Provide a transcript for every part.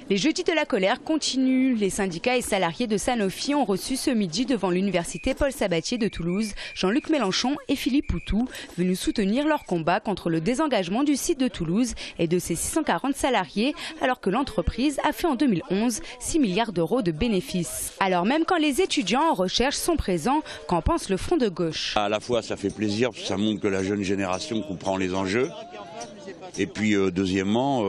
Les jeudis de la colère continuent. Les syndicats et salariés de Sanofi ont reçu ce midi devant l'université Paul Sabatier de Toulouse Jean-Luc Mélenchon et Philippe Poutou, venus soutenir leur combat contre le désengagement du site de Toulouse et de ses 640 salariés, alors que l'entreprise a fait en 2011 6 milliards d'euros de bénéfices. Alors même quand les étudiants en recherche sont présents, qu'en pense le Front de gauche? À la fois ça fait plaisir, ça montre que la jeune génération comprend les enjeux. Et puis deuxièmement,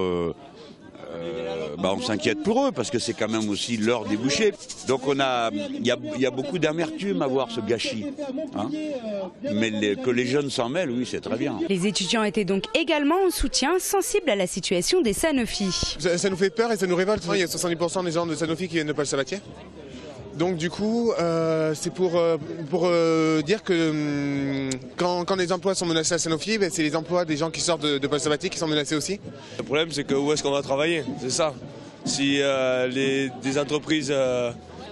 on s'inquiète pour eux parce que c'est quand même aussi leur débouché. Donc il y a beaucoup d'amertume à voir ce gâchis. Hein, mais que les jeunes s'en mêlent, oui, c'est très bien. Les étudiants étaient donc également en soutien, sensibles à la situation des Sanofi. Ça nous fait peur et ça nous révolte. Il y a 70% des gens de Sanofi qui viennent de Paul Sabatier. Donc du coup, c'est pour dire que quand les emplois sont menacés à Sanofi, c'est les emplois des gens qui sortent de Paul Sabatier qui sont menacés aussi. Le problème, c'est que où est-ce qu'on va travailler? C'est ça. Si des entreprises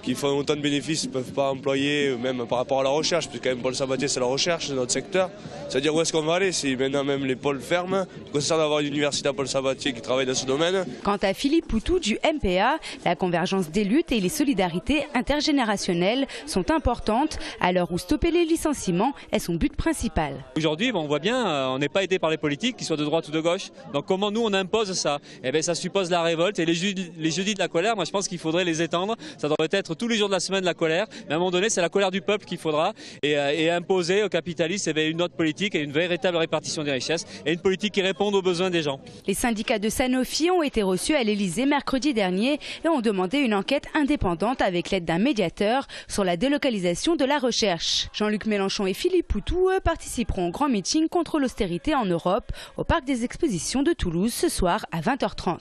qui font autant de bénéfices ne peuvent pas employer, même par rapport à la recherche, puisque quand même Paul Sabatier c'est la recherche, c'est notre secteur, c'est-à-dire où est-ce qu'on va aller si maintenant même les pôles ferment? Ça sert d'avoir une université à Paul Sabatier qui travaille dans ce domaine. Quant à Philippe Poutou du MPA, la convergence des luttes et les solidarités intergénérationnelles sont importantes à l'heure où stopper les licenciements est son but principal. Aujourd'hui, on voit bien, on n'est pas aidé par les politiques, qu'ils soient de droite ou de gauche. Donc comment nous on impose ça? Eh bien, ça suppose la révolte et les jeudis de la colère, moi je pense qu'il faudrait les étendre. Ça devrait être tous les jours de la semaine la colère, mais à un moment donné c'est la colère du peuple qu'il faudra et imposer aux capitalistes une autre politique et une véritable répartition des richesses et une politique qui réponde aux besoins des gens. Les syndicats de Sanofi ont été reçus à l'Elysée mercredi dernier et ont demandé une enquête indépendante avec l'aide d'un médiateur sur la délocalisation de la recherche. Jean-Luc Mélenchon et Philippe Poutou participeront au grand meeting contre l'austérité en Europe au parc des expositions de Toulouse ce soir à 20h30.